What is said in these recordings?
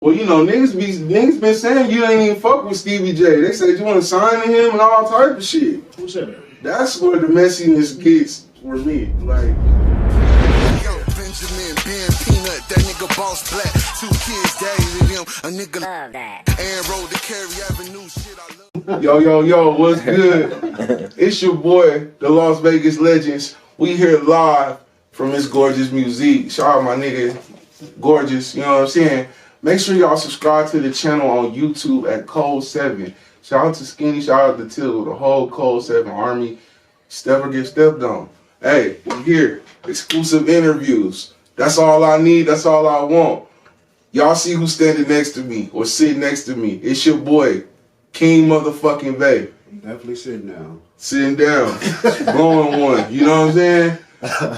Well, you know, niggas been saying you ain't even fuck with Stevie J. They said you want to sign to him and all type of shit. Who said that? That's where the messiness gets for me. Like, yo, Benjamin, Ben Peanut, that nigga boss black. 2 kids, daddy to them, a nigga love that. And road to Carey Avenue, shit I love. yo, what's good? It's your boy, the Las Vegas Legends. We here live from this gorgeous music. Shout out my nigga, Gorgeous, you know what I'm saying? Make sure y'all subscribe to the channel on YouTube at Kode 7. Shout out to Skinny, shout out to Till, the whole Kode 7 army. Step or get stepped on. Hey, we're here. Exclusive interviews. That's all I need. That's all I want. Y'all see who's standing next to me or sitting next to me. It's your boy, King motherfucking Vay. Definitely sitting down. Sitting down. Blowing one. You know what I'm saying?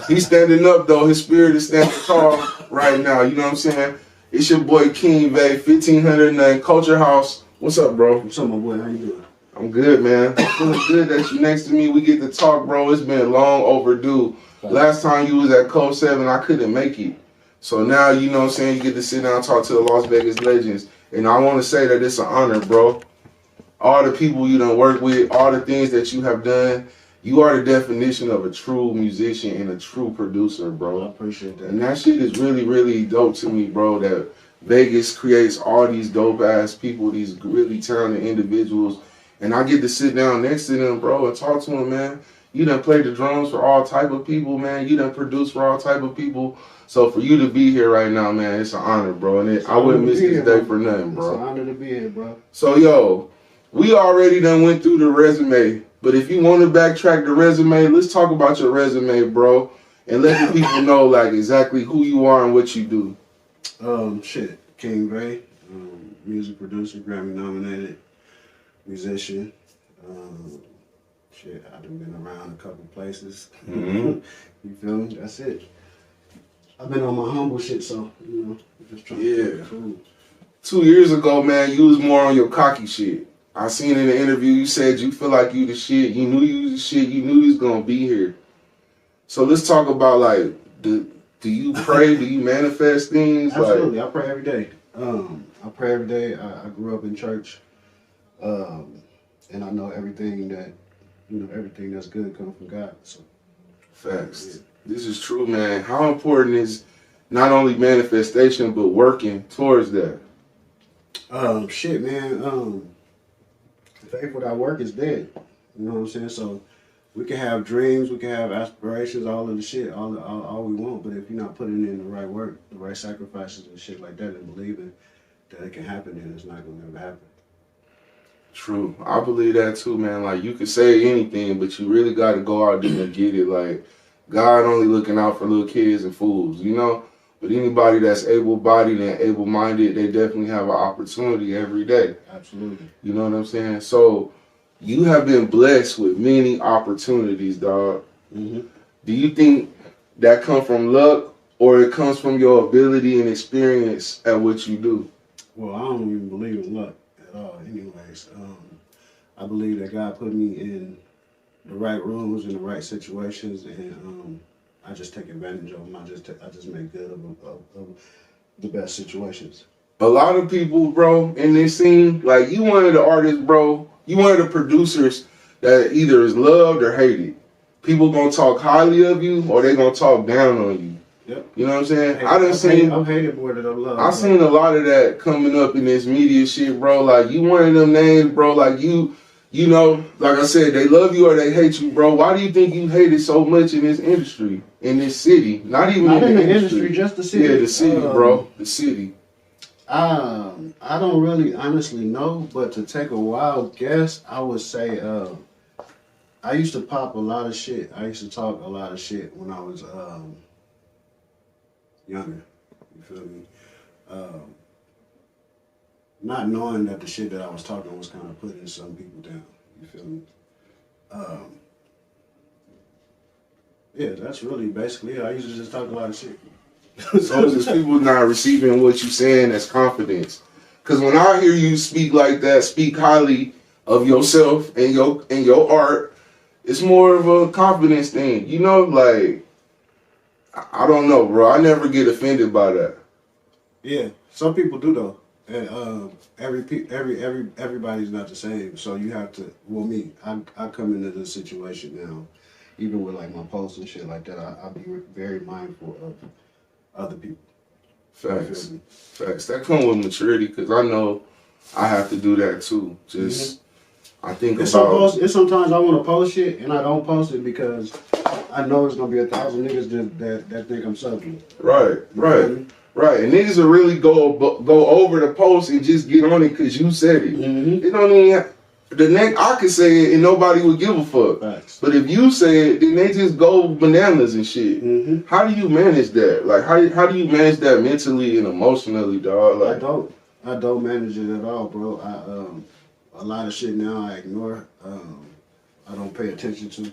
He's standing up though. His spirit is standing tall right now. You know what I'm saying? It's your boy KingVay, 1509 Culture House. What's up, bro? What's up, my boy? How you doing? I'm good, man. Feeling good that you next to me. We get to talk, bro. It's been long overdue. Last time you was at Kode 7, I couldn't make it. So now, you know what I'm saying, you get to sit down and talk to the Las Vegas Legends. And I want to say that it's an honor, bro. All the people you done work with, all the things that you have done, you are the definition of a true musician and a true producer, bro. I appreciate that. And that shit is really, really dope to me, bro, that Vegas creates all these dope-ass people, these really talented individuals. And I get to sit down next to them, bro, and talk to them, man. You done played the drums for all type of people, man. You done produced for all type of people. So for you to be here right now, man, it's an honor, bro. And I wouldn't miss this day for nothing, bro. It's an honor to be here, bro. So, yo, we already done went through the resume. But if you want to backtrack the resume, let's talk about your resume, bro. And let the people know, like, exactly who you are and what you do. Shit. KingVay, music producer, Grammy nominated, musician. Shit, I've been around a couple places. You feel me? That's it. I've been on my humble shit, so, you know, just trying to be cool. 2 years ago, man, you was more on your cocky shit. I seen in the interview you said you feel like you the shit. You knew you was the shit. You knew you was gonna be here. So let's talk about, like, do you pray? Do you manifest things? Absolutely. Like, I pray every day. I pray every day. I grew up in church, and I know everything that, everything that's good comes from God. So, facts. Yeah. This is true, man. How important is not only manifestation but working towards that? Shit, man. Faith without work is dead. You know what I'm saying? So we can have dreams, we can have aspirations, all of the shit, all we want. But if you're not putting in the right work, the right sacrifices and shit like that, and believing that it can happen, then it's not gonna never happen. True. I believe that too, man. Like, you can say anything, but you really got to go out there and get it. Like, God only looking out for little kids and fools, you know? But anybody that's able-bodied and able-minded, they definitely have an opportunity every day. Absolutely. You know what I'm saying? So, you have been blessed with many opportunities, dog. Do you think that comes from luck, or it comes from your ability and experience at what you do? Well, I don't even believe in luck at all anyways. I believe that God put me in the right rooms, in the right situations, and I just take advantage of them. I just make good of the best situations. A lot of people, bro, in this scene, like, you one of the artists, bro, you one of the producers that either is loved or hated. People gonna talk highly of you or they gonna talk down on you. Yep. You know what I'm saying? I'm hated more than I'm loved. I seen a lot of that coming up in this media shit, bro. Like, you one of them names, bro, like you know, like I said, they love you or they hate you, bro. Why do you think you hated so much in this industry, in this city? Not even in the industry, just the city. Yeah, the city, bro. The city. I don't really honestly know, but to take a wild guess, I would say I used to pop a lot of shit. I used to talk a lot of shit when I was younger. You feel me? Not knowing that the shit that I was talking was kind of putting some people down. You feel me? Yeah, that's really basically it. I used to just talk a lot of shit. So it's people not receiving what you saying as confidence. Because when I hear you speak like that, speak highly of yourself and your art, it's more of a confidence thing. You know, like, I don't know, bro. I never get offended by that. Yeah, some people do though. And everybody's not the same. So you have to. Well, me, I come into this situation now, even with like my posts and shit like that. I be very mindful of other people. Facts. Facts. That come with maturity, because I know I have to do that too. Just I think It's about. it's sometimes I want to post shit and I don't post it because I know it's gonna be 1,000 niggas that think I'm sucking. Right. Right, and niggas will really go over the post and just get on it because you said it. It don't even the next I could say it and nobody would give a fuck. Facts. But if you say it, then they just go bananas and shit. How do you manage that? Like how do you manage that mentally and emotionally, dog? Like I don't manage it at all, bro. A lot of shit now I ignore. I don't pay attention to.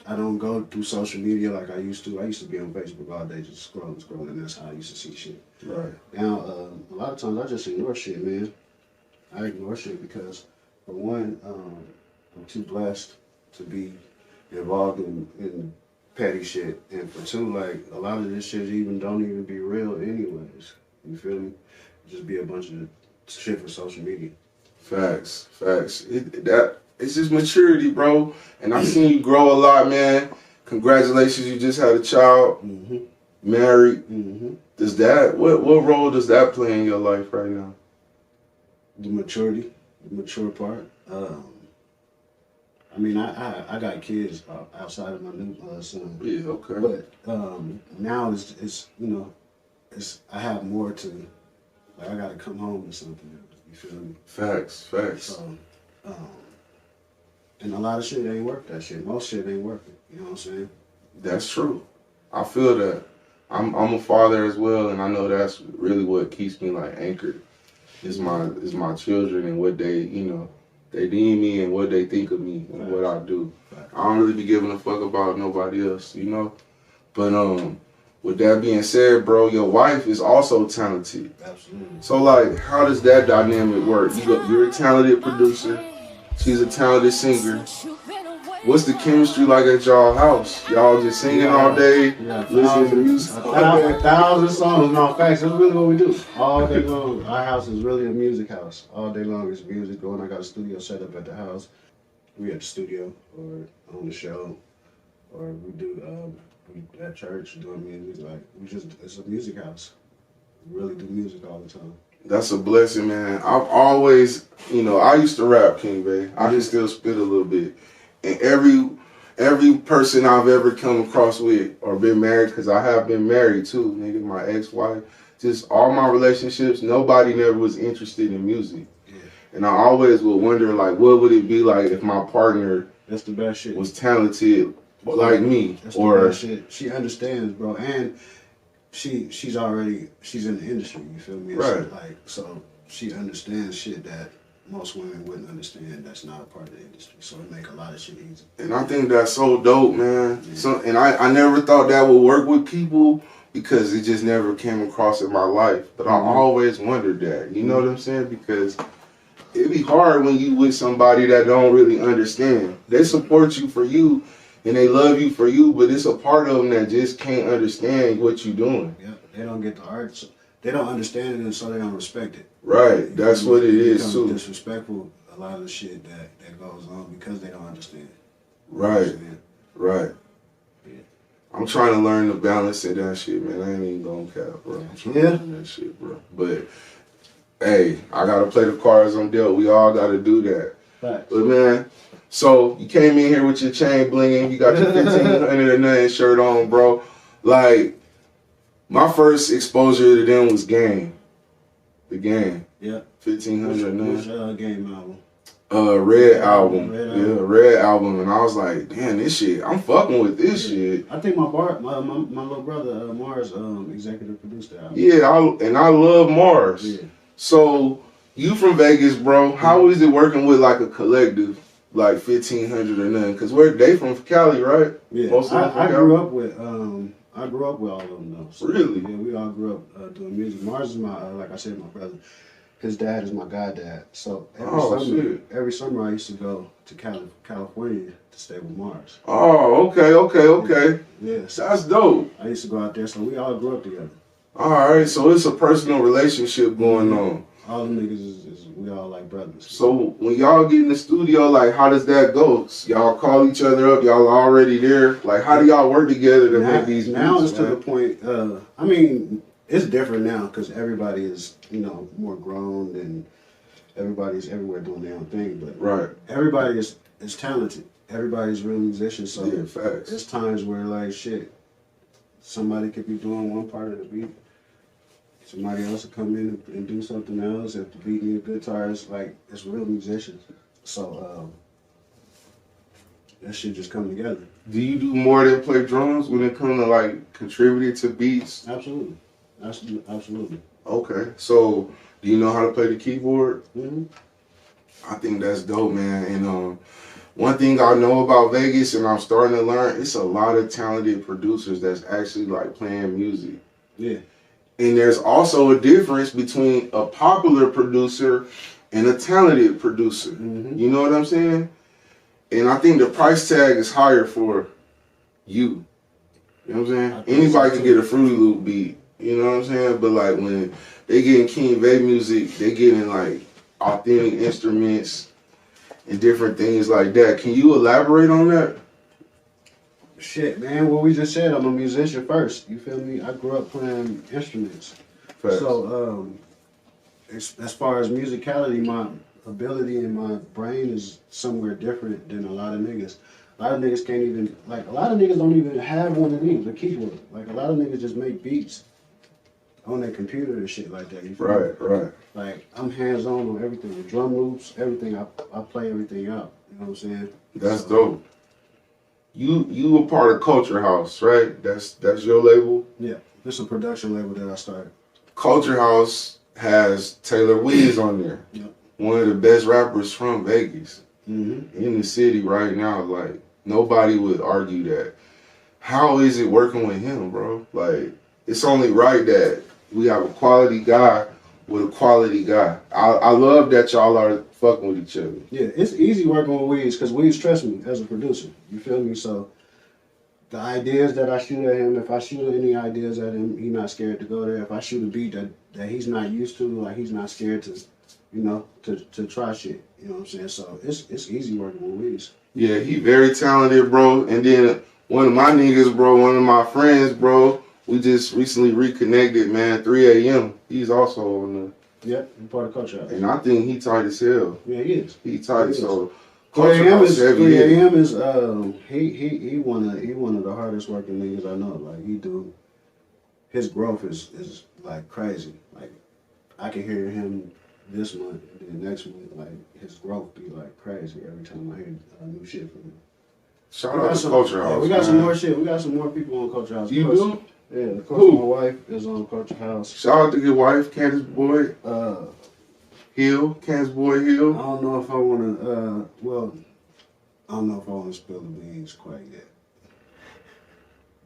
I don't go through social media like I used to. I used to be on Facebook all day just scrolling. That's how I used to see shit. right. Now, a lot of times I just ignore shit, man. I ignore shit because, for one, I'm too blessed to be involved in petty shit. And for two, like, a lot of this shit don't even be real anyways. You feel me? Just be a bunch of shit for social media. Facts. It's just maturity, bro. And I've seen you grow a lot, man. Congratulations, you just had a child, married. Does that what role does that play in your life right now? The mature part. I mean, I got kids outside of my new son. Yeah, okay. But now it's I have more to, like, I gotta come home or something. You feel me? Facts. So, and a lot of shit ain't worth that shit. Most shit ain't worth it. You know what I'm saying? That's true. I feel that. I'm a father as well, and I know that's really what keeps me like anchored. Is my children and what they they deem me and what they think of me and what I do. I don't really be giving a fuck about nobody else, But with that being said, bro, your wife is also talented. Absolutely. So like, how does that dynamic work? You're a talented producer. She's a talented singer. What's the chemistry like at y'all house? Y'all just singing all day, listening to music. 1,000 songs. No, facts. That's really what we do all day long. Our house is really a music house. All day long is music going. I got a studio set up at the house. We at the studio or on the show, or we do we at church doing music. Like it's a music house. We really do music all the time. That's a blessing, man. I've always, I used to rap, KingVay. I can still spit a little bit. And every person I've ever come across with or been married, because I have been married too, nigga, my ex-wife, just all my relationships, nobody never was interested in music. Yeah. And I always would wonder, like, what would it be like if my partner That's the best shit. was talented like me? That's the best shit. She understands, bro. And she's in the industry, you feel me? Right. So she understands shit that most women wouldn't understand. That's not a part of the industry, so it make a lot of shit easy. And I think that's so dope, man. Yeah. And I never thought that would work with people because it just never came across in my life. But I always wondered that. You know what I'm saying? Because it'd be hard when you with somebody that don't really understand. They support you for you and they love you for you, but it's a part of them that just can't understand what you're doing. Yeah, they don't get the art. So they don't understand it, and so they don't respect it. Right, that's what it is too. Disrespectful, a lot of the shit that goes on because they don't understand. Right. Yeah. I'm trying to learn the balance of that shit, man. I ain't even gonna cap, bro. I'm trying to learn that shit, bro. But hey, I gotta play the cards I'm dealt. We all gotta do that. Facts. But man, so you came in here with your chain blinging, you got your 1500 or nothing shirt on, bro. Like, my first exposure to them was Game. The Game. Yeah. 1500 or nothing. Which Game album? Red album. Yeah, Red album. And I was like, damn, this shit, I'm fucking with this shit. I think my little brother, Mars, executive produced the album. Yeah, I love Mars. Yeah. So, you from Vegas, bro. How is it working with like a collective, like 1500 or nothing? Because they from Cali, right? Yeah. Most of them from I Cali? grew up with all of them though. So, really? Yeah, we all grew up doing music. Mars is my, like I said, my brother. his dad is my goddad. So Shit. every summer I used to go to California to stay with Mars. Oh, okay. Yeah, so That's dope. I used to go out there, so we all grew up together. All right, so it's a personal relationship going on. All the niggas is we all like brothers. So when y'all get in the studio, like, how does that go? Y'all call each other up. Y'all already there. Like, how do y'all work together to make these beats? Now it's to the point. I mean, it's different now because everybody is, more grown and everybody's everywhere doing their own thing. But right, everybody is talented. Everybody's real musicians. So yeah, facts. there's times where like shit, somebody could be doing one part of the beat. Somebody else will come in and do something else. If the beat need a guitar, it's real musicians. So that shit just come together. Do you do more than play drums when it comes to like contributing to beats? Absolutely. Absolutely. Okay, so do you know how to play the keyboard? Mm-hmm. I think that's dope, man. And one thing I know about Vegas, and I'm starting to learn, it's a lot of talented producers that's actually like playing music. Yeah. And there's also a difference between a popular producer and a talented producer. Mm-hmm. You know what I'm saying? And I think the price tag is higher for you. You know what I'm saying? Anybody can get a Fruity Loop beat. You know what I'm saying? But like when they get in KingVay music, they get in like authentic instruments and different things like that. Can you elaborate on that? Shit, man. What we just said, I'm a musician first. You feel me? I grew up playing instruments. Facts. So, as far as musicality, my ability in my brain is somewhere different than a lot of niggas. A lot of niggas can't even, like, a lot of niggas don't even have one of these, a keyboard. Like, a lot of niggas just make beats on their computer and shit like that. You feel me? Right. Like, I'm hands-on on everything. The drum loops, everything. I play everything out. You know what I'm saying? That's dope. You a part of Culture House, right? That's your label? Yeah. This is a production label that I started. Culture House has Taylor Weeds on there. Yep. One of the best rappers from Vegas. Mm-hmm. In the city right now. Like, nobody would argue that. How is it working with him, bro? Like, it's only right that we have a quality guy with a quality guy. I love that y'all are fucking with each other. Yeah, it's easy working with Weeds because Weeds trusts me as a producer. You feel me? So the ideas that I shoot at him, if I shoot any ideas at him, he's not scared to go there. If I shoot a beat that he's not used to, like he's not scared to, to try shit. You know what I'm saying? So it's easy working with Weeds. Yeah, he very talented, bro. And then one of my niggas, bro, one of my friends, bro, we just recently reconnected, man. 3 a.m. He's also on the. Yep, he's part of Culture House. And I think he tight as hell. Yeah, he is. He tight. So 3 a.m. is heavy. 3 a.m. is he one of the hardest working niggas I know. Like his growth is like crazy. Like I can hear him this month and then next month, like his growth be like crazy every time I hear new shit from him. Shout out to Culture House. Yeah, we got some more shit. We got some more people on Culture House. You do? Yeah, of course my wife is on Culture House. Shout out to your wife, Candace Boy. Hill, Candace Boy I Hill. don't know if I want to. I don't know if I want to spill the beans quite yet,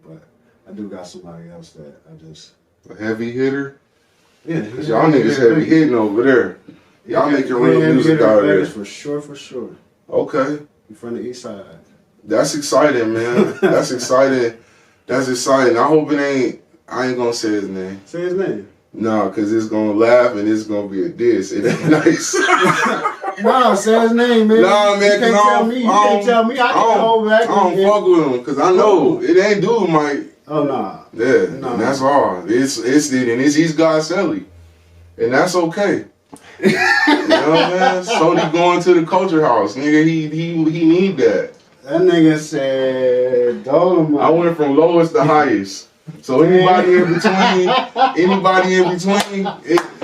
but I do got somebody else that I just. A heavy hitter. Yeah, Cause y'all niggas heavy hitting over there. Y'all making real music out there. For sure. Okay. You from the east side. That's exciting, man. That's exciting. That's exciting. I hope it ain't. I ain't gonna say his name. Say his name. No, cause it's gonna laugh and it's gonna be a diss. It ain't nice. No, say his name, man. Nah, man. You can't tell me. You can't tell me. I can hold back. I don't fuck with him, cause I know it ain't dude, Mike. Oh nah. Yeah, nah. And that's all. It's he's God Selly, and that's okay. You know what I'm saying? Sony going to the Culture House, nigga. He need that. That nigga said, Dolomite. I went from lowest to highest. So anybody in between,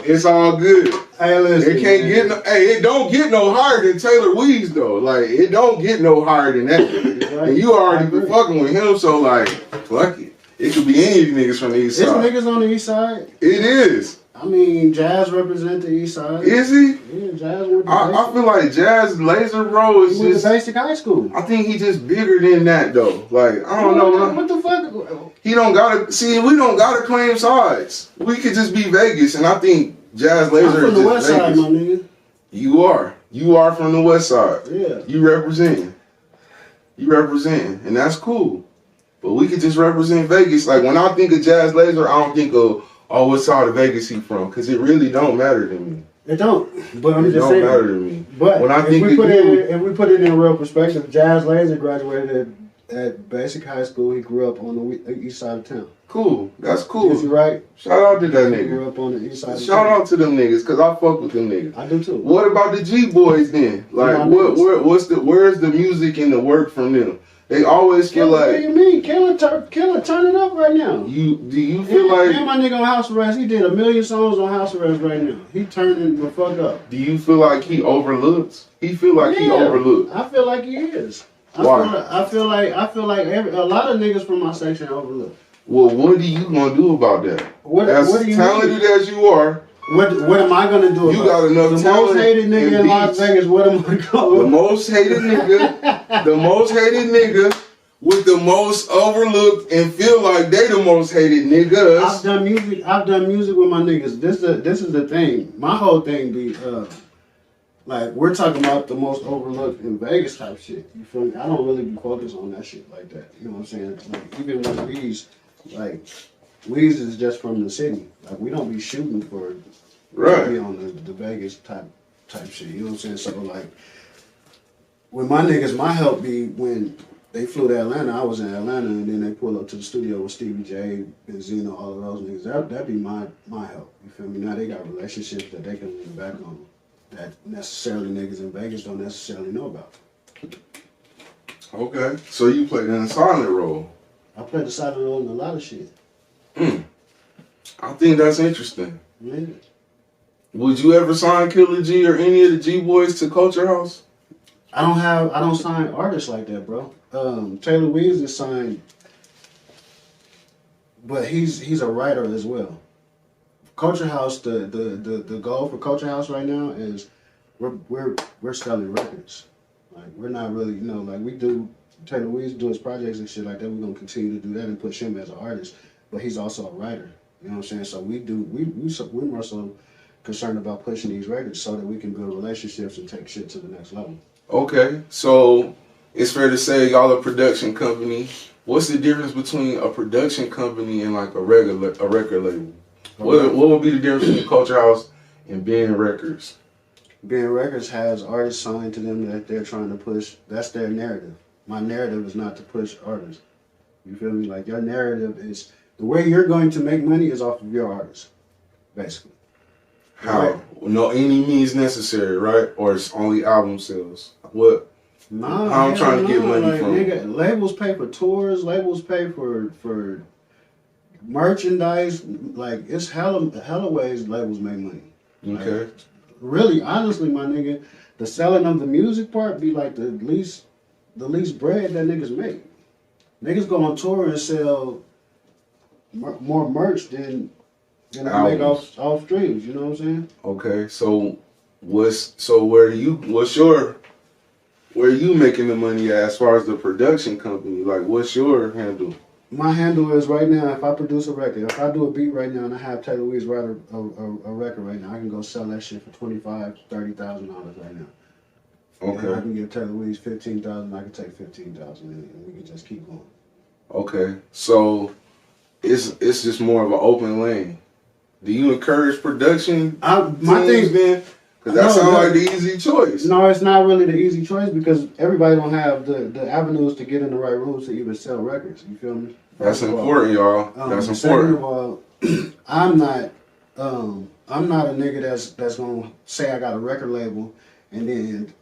it's all good. Hey, listen, It can't get no. Hey, it don't get no higher than Taylor Weeds though. Like it don't get no higher than that. Right. And you already been fucking with him, so like, fuck it. It could be any of you niggas from the east side. There's niggas on the east side. It is. I mean, Jazz represent the east side. Is he? Yeah, Jazz went to I feel like Jazz Laser, bro, is he went to just. basic high school. I think he just bigger than that though. Like I don't know. What the fuck? He don't gotta see. We don't gotta claim sides. We could just be Vegas, and I think Jazz Laser I'm from is the just west side, Vegas. my nigga. You are from the west side. Yeah. You representing. And that's cool. But we could just represent Vegas. Like when I think of Jazz Laser, I don't think of, oh, what side of Vegas he from? Because it really don't matter to me. It don't. But I'm It just don't saying. matter to me. But when I if think we of put you, it, if we put it in real perspective, Jazz Laser graduated at basic high school. He grew up on the east side of town. cool. That's cool. Is he right? Shout out to that He nigga. grew up on the east side. Shout out to them niggas, cause I fuck with them niggas. I do too. What about the G boys then? Like, where's the music and the work from them? They always feel Killer, like. what do you mean? Killer turn it up right now. Do you feel like? And my nigga on house arrest, he did 1 million songs on house arrest right now. He turning the fuck up. Do you feel like he overlooked? He feel like he overlooked. I feel like he is. Why? I feel like a lot of niggas from my section overlooked. Well, what are you gonna do about that? What do you talented mean? as you are, What am I gonna do? You about got enough the talent most hated nigga and in Las beats. Vegas. What am I gonna? the most hated nigga with the most overlooked and feel like they the most hated niggas. I've done music with my niggas. This is the thing. My whole thing be like we're talking about the most overlooked in Vegas type shit. You feel me? I don't really be focused on that shit like that. You know what I'm saying? Like even with Weez is just from the city. Like we don't be shooting for Right. to be on the Vegas type shit. You know what I'm saying? So like with my niggas, my help be when they flew to Atlanta. I was in Atlanta, and then they pull up to the studio with Stevie J, Benzino, all of those niggas. That'd be my help. You feel me? Now they got relationships that they can lean back on that necessarily niggas in Vegas don't necessarily know about. Okay, so you played in a silent role. I played the silent role in a lot of shit. I think that's interesting. Yeah. Would you ever sign Killer G or any of the G boys to Culture House? I don't sign artists like that, bro. Taylor Weeds is signed, but he's a writer as well. Culture House, the goal for Culture House right now is we're selling records. Like we're not really, like we do. Taylor Weeds do his projects and shit like that. We're gonna continue to do that and push him as an artist, but he's also a writer. You know what I'm saying? So we're more so concerned about pushing these records so that we can build relationships and take shit to the next level. Okay, so it's fair to say y'all a production company. What's the difference between a production company and like a record label? What would be the difference between Culture House and Ben Records? Ben Records has artists signed to them that they're trying to push. That's their narrative. My narrative is not to push artists. You feel me? Like your narrative is the way you're going to make money is off of your artists, basically. How? Right. No, any means necessary, right? Or it's only album sales? What? Nah, How I'm trying to get money like, from? Nigga, labels pay for tours. Labels pay for merchandise. Like it's hella ways labels make money. Okay. Like, really, honestly, my nigga, the selling of the music part be like the least bread that niggas make. Niggas go on tour and sell more merch than they make off streams. You know what I'm saying? Okay. So where are you making the money at as far as the production company? Like what's your handle? My handle is right now, if I produce a record, if I do a beat right now and I have Taylor Weeds write a record right now, I can go sell that shit for $25,000, $30,000 right now. Okay. And I can give Taylor Weeds $15,000, I can take $15,000 and we can just keep going. Okay. So it's just more of an open lane. Do you encourage production? My thing then? Because that sounds like the easy choice. No, it's not really the easy choice because everybody don't have the avenues to get in the right rooms to even sell records. You feel me? That's important, y'all. That's important. Second of all, I'm not a nigga that's gonna say I got a record label and then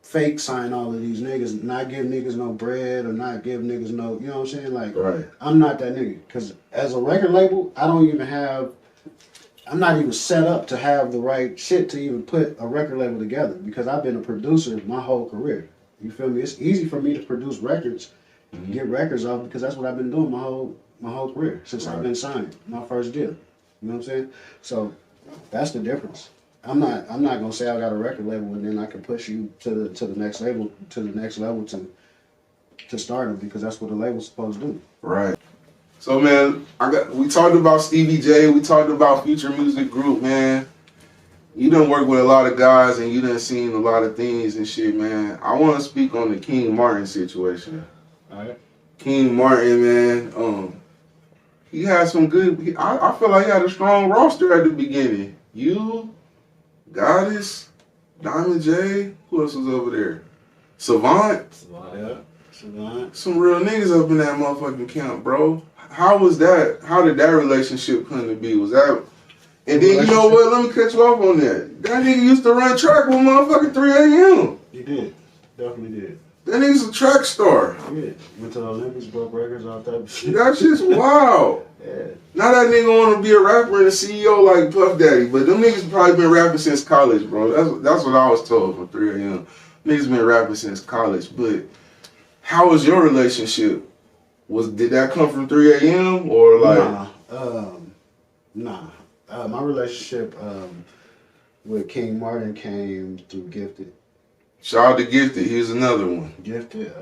fake sign all of these niggas, not give niggas no bread or not give niggas no, you know what I'm saying? Like, right. I'm not that nigga because as a record label, I'm not even set up to have the right shit to even put a record label together because I've been a producer my whole career. You feel me? It's easy for me to produce records, get records off because that's what I've been doing my whole career since I've been signed, my first deal. You know what I'm saying? So that's the difference. I'm not gonna say I got a record label and then I can push you to the next level to stardom because that's what a label's supposed to do. Right. So man, we talked about Stevie J, we talked about Future Music Group, man. you done worked with a lot of guys and you done seen a lot of things and shit, man. I want to speak on the King Martin situation. All right. King Martin, man, he had some good. I feel like he had a strong roster at the beginning. You, Goddess, Diamond J, who else was over there? Savant. Yeah. Savant. Some real niggas up in that motherfucking camp, bro. How was that? How did that relationship come to be? Was that? And then you know what? Let me cut you off on that. That nigga used to run track with motherfucking 3 a.m. He did. Definitely did. That nigga's a track star. Yeah. Went to the Olympics, broke records, all type of shit. That shit's wild. Yeah. Now that nigga want to be a rapper and a CEO like Puff Daddy, but them niggas probably been rapping since college, bro. That's what I was told from 3 a.m. Niggas been rapping since college, but how was your relationship? Did that come from 3 a.m. or like? Nah. My relationship with King Martin came through Gifted. Shout out to Gifted. Here's another one. Gifted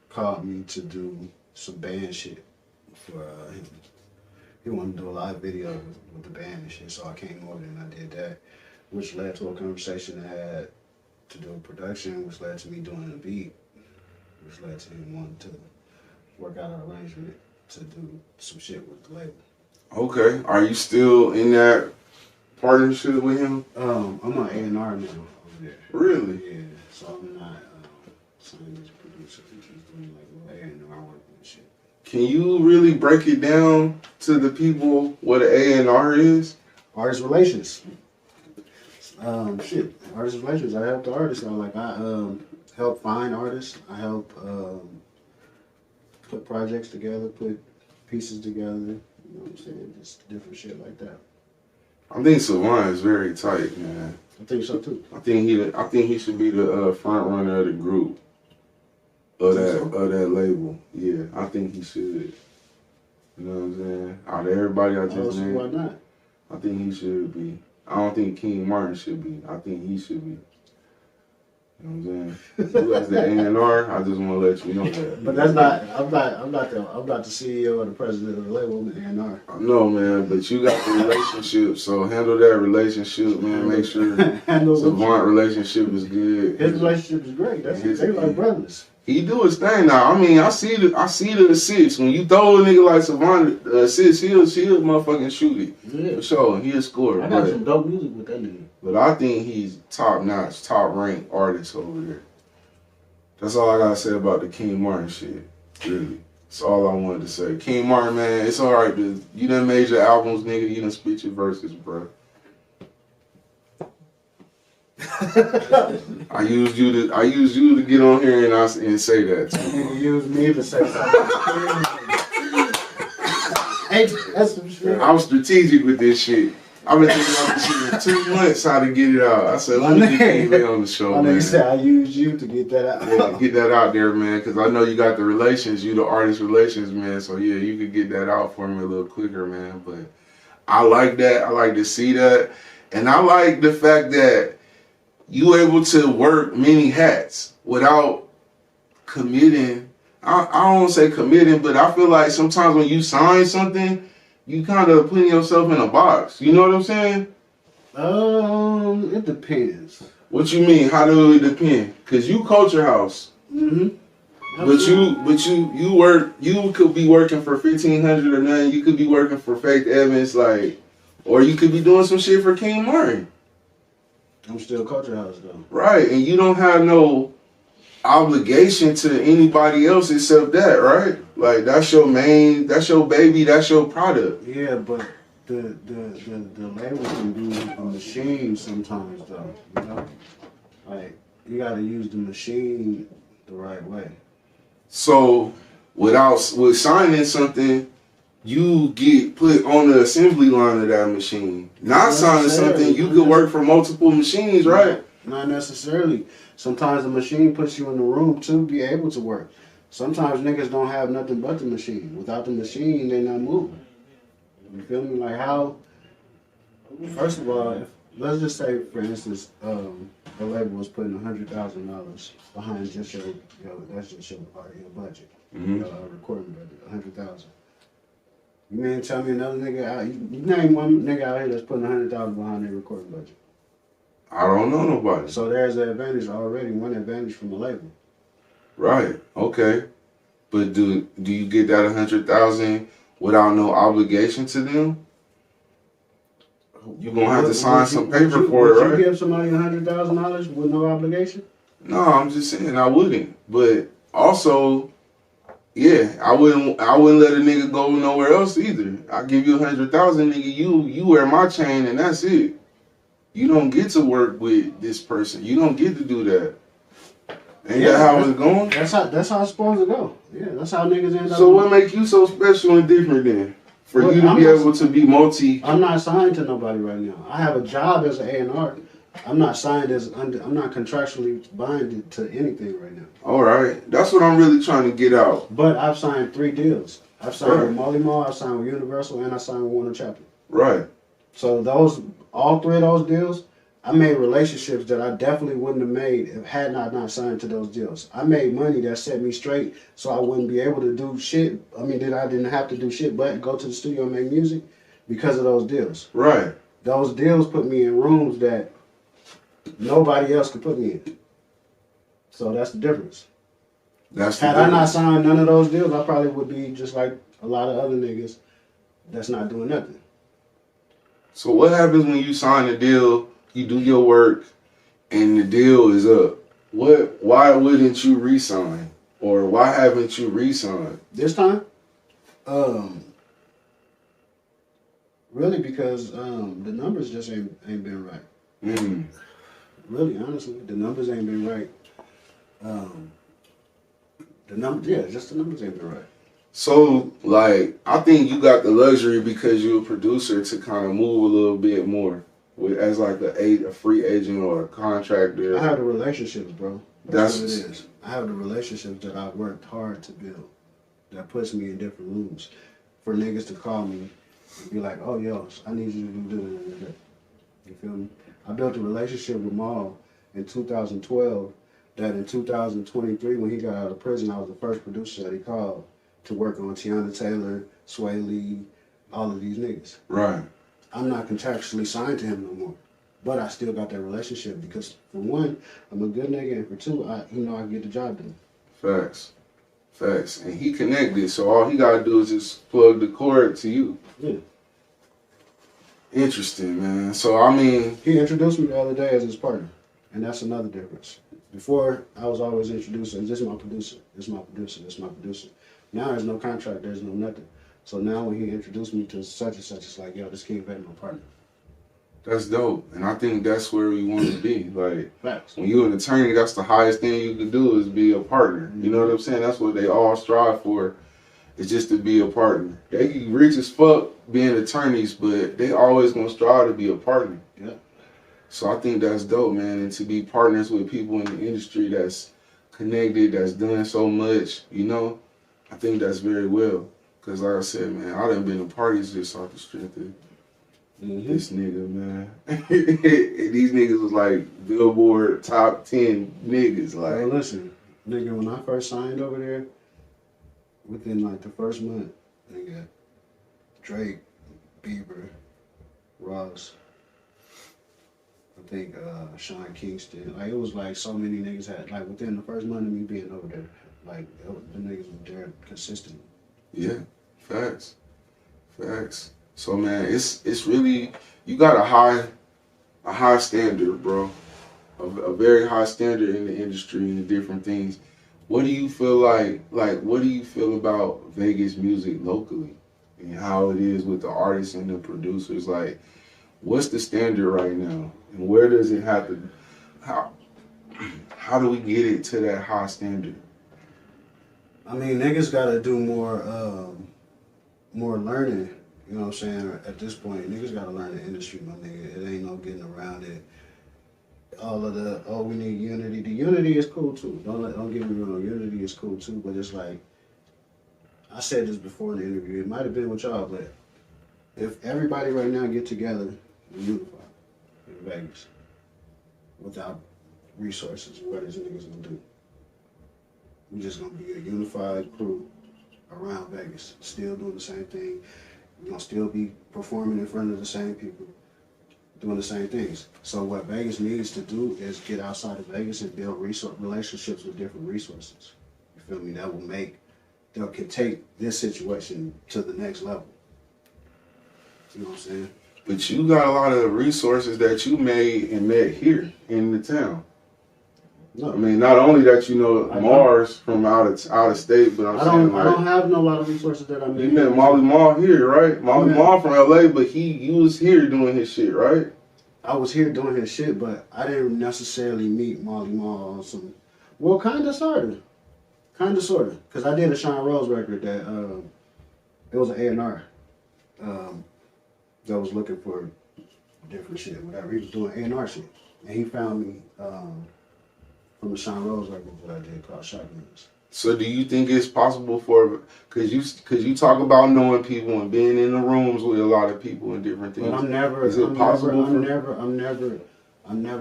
called me to do some band shit for him. He wanted to do a live video with the band and shit, so I came over and I did that, which led to a conversation I had to do a production, which led to me doing a beat, which led to him wanting to work out an arrangement to do some shit with the label. Okay. Are you still in that partnership with him? I'm on A&R now over there. Really? Yeah. So I'm not signed as a producer. I'm just doing like A&R work and shit. Can you really break it down to the people what an A&R is? Artist relations. Artist relations. I help the artists out. Like I help find artists. I help put projects together, put pieces together. You know what I'm saying? Just different shit like that. I think Savant is very tight, man. I think so too. I think he should be the front runner of the group of that label. Yeah, I think he should. You know what I'm saying? Out of everybody I just named, why not? I think he should be. I don't think King Martin should be. I think he should be. You know what I'm saying? You as the A&R, I just want to let you know that. But that's not. I'm not the CEO or the president of the label. I'm the A&R. I know, man, but you got the relationship, so handle that relationship, man. Make sure Savant relationship is good. His relationship is great. They like brothers. He do his thing now. I mean, I see the assists. When you throw a nigga like Savant assist, he'll motherfucking shoot it. Yeah. For sure, he'll score. I got some dope music with that nigga. But I think he's top notch, top ranked artist over there. That's all I gotta say about the King Martin shit. Really. That's all I wanted to say. King Martin, man, it's alright, dude. You done made your albums, nigga. You done spit your verses, bro. I used you to get on here and say that too. You used me to say something. Hey, that's some shit. I was strategic with this shit. I've been thinking about this shit for 2 months how to get it out. I said, let me get KingVay on the show, My man. nigga said I used you to get that out. Yeah, get that out there, man, because I know you got the relations, you the artist relations, man. So yeah, you could get that out for me a little quicker, man. But I like that. I like to see that. And I like the fact that you able to work many hats without committing. I don't want to say committing, but I feel like sometimes when you sign something, you kind of putting yourself in a box. You know what I'm saying? It depends. What you mean? How do it depend? Cause you Culture House. Mm-hmm. But you work. You could be working for 1,500 or nothing. You could be working for Faith Evans, like, or you could be doing some shit for King Martin. I'm still Culture House though. Right, and you don't have no obligation to anybody else except that, right? Like that's your main, that's your baby, that's your product. Yeah, but the label can be a machine sometimes though. You know, like you got to use the machine the right way. So with signing something, you get put on the assembly line of that machine. Not signing something, you could work for multiple machines, right? Not necessarily. Sometimes the machine puts you in the room to be able to work. Sometimes niggas don't have nothing but the machine. Without the machine, they not moving. You feel me? Like how, first of all, let's just say, for instance, the label was putting $100,000 behind just your that's just your budget. Mm-hmm. Recording budget, $100,000. You mean tell me another nigga out? You name one nigga out here that's putting $100,000 behind their recording budget. I don't know nobody. So there's an advantage already, one advantage from the label. Right. Okay. But do you get that 100,000 without no obligation to them? You're gonna have to sign some paper for it, right? Would you give somebody $100,000 with no obligation? No, I'm just saying I wouldn't. But also, yeah, I wouldn't let a nigga go nowhere else either. I give you 100,000, nigga. You wear my chain and that's it. You don't get to work with this person. You don't get to do that. Ain't that how it's going? That's how it's supposed to go. Yeah, that's how niggas end up. So what make you so special and different then? For you to be able to be multi. I'm not signed to nobody right now. I have a job as an A&R. I'm not signed I'm not contractually binded to anything right now. All right, that's what I'm really trying to get out. But I've signed 3 deals. I've signed with Molly Mall, I've signed with Universal, and I signed with Warner Chappell. Right. So all 3 of those deals, I made relationships that I definitely wouldn't have made if had I not signed to those deals. I made money that set me straight so I wouldn't be able to do shit. I mean, that I didn't have to do shit but go to the studio and make music because of those deals. Right. Those deals put me in rooms that nobody else could put me in. So that's the difference. Had I not signed none of those deals, I probably would be just like a lot of other niggas that's not doing nothing. So what happens when you sign a deal, you do your work, and the deal is up? Why wouldn't you re-sign? Or why haven't you re-signed? This time? Really because the numbers just ain't been right. Mm. Really, honestly, the numbers ain't been right. The numbers ain't been right. So, like, I think you got the luxury because you're a producer to kind of move a little bit more as like a free agent or a contractor. I have the relationships, bro. That's what it is. I have the relationships that I worked hard to build that puts me in different rooms for niggas to call me and be like, oh, yo, I need you to do this. You feel me? I built a relationship with Maul in 2012 that in 2023, when he got out of prison, I was the first producer that he called to work on Tiana Taylor, Sway Lee, all of these niggas. Right. I'm not contractually signed to him no more, but I still got that relationship because for one, I'm a good nigga, and for two, I can get the job done. Facts. And he connected, so all he gotta do is just plug the cord to you. Yeah. Interesting, man. So I mean, he introduced me the other day as his partner, and that's another difference. Before, I was always introduced as this is my producer, this is my producer, this is my producer. Now there's no contract, there's no nothing. So now when he introduced me to such and such, it's like, yo, this KingVay my partner. That's dope, and I think that's where we want to be. Like, facts. When you're an attorney, that's the highest thing you can do is be a partner. Mm-hmm. You know what I'm saying? That's what they all strive for, is just to be a partner. They can rich as fuck being attorneys, but they always gonna strive to be a partner. Yeah. So I think that's dope, man, and to be partners with people in the industry that's connected, that's doing so much, you know, I think that's very well. Cause like I said, man, I done been to parties just off the strength of this nigga, man. And these niggas was like Billboard top 10 niggas. Like, well, listen, nigga, when I first signed over there, within like the first month, nigga, Drake, Bieber, Ross, I think Sean Kingston, like it was like so many niggas had, like within the first month of me being over there, like the niggas were there consistently. Yeah, facts. So man, it's really, you got a high standard, bro. A very high standard in the industry and the different things. What do you feel like what do you feel about Vegas music locally and how it is with the artists and the producers? Like, what's the standard right now? And where does it have to, how do we get it to that high standard? I mean, niggas gotta do more learning, you know what I'm saying? At this point, niggas gotta learn the industry, my nigga. It ain't no getting around it. All of the, we need unity. The unity is cool too. Don't get me wrong, unity is cool too, but it's like, I said this before in the interview, it might have been with y'all, but if everybody right now get together and unify in Vegas without resources, what is niggas gonna do? We're just gonna be a unified crew around Vegas, still doing the same thing. We're gonna still be performing in front of the same people. doing the same things. So what Vegas needs to do is get outside of Vegas and build relationships with different resources. You feel me? That can take this situation to the next level. You know what I'm saying? But you got a lot of resources that you made and met here in the town. No. I mean, not only that you know Mars from out of state, but I don't have no lot of resources that I made. You met Molly Mall here, right? Molly Mall from LA, but he was here doing his shit, right? I was here doing his shit, but I didn't necessarily meet Molly Mall on some. Well, kind of, sort of, because I did a Sean Rose record that it was an A&R that was looking for different shit, whatever. He was doing A&R shit, and he found me from the Sean Rose record that I did called Shotguns. So do you think it's possible for, cause you talk about knowing people and being in the rooms with a lot of people and different things. But I'm never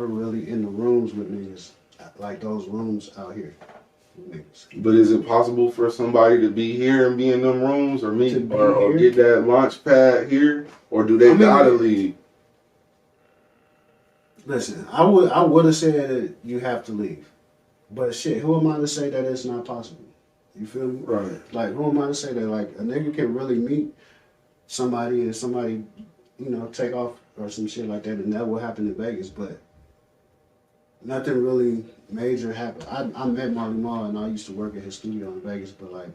really in the rooms with niggas like those rooms out here. Niggas. But is it possible for somebody to be here and be in them rooms or meet or get that launch pad here, or do they gotta leave? Listen, I would have said that you have to leave. But shit, who am I to say that it's not possible? You feel me? Right. Like, who am I to say that, like, a nigga can really meet somebody and somebody, you know, take off or some shit like that, and that will happen in Vegas, but nothing really major happened. I met Marley Marl and I used to work at his studio in Vegas, but, like,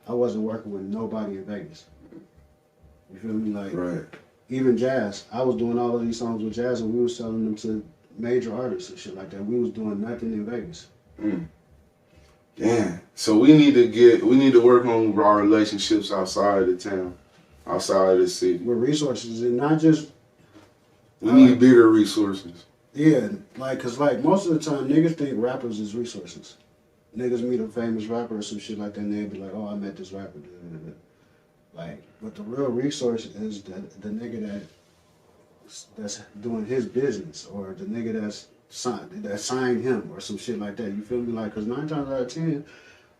I wasn't working with nobody in Vegas. You feel me? Like, right. Even Jazz, I was doing all of these songs with Jazz and we were selling them to major artists and shit like that. We was doing nothing in Vegas. Damn. So we need to work on our relationships outside of the town, outside of the city. With resources and not just. We need bigger resources. Yeah, like, cause like most of the time niggas think rappers is resources. Niggas meet a famous rapper or some shit like that and they'll be like, oh, I met this rapper. Like, but the real resource is the nigga that's doing his business, or the nigga that signed him or some shit like that. You feel me? Like, cause 9 times out of 10,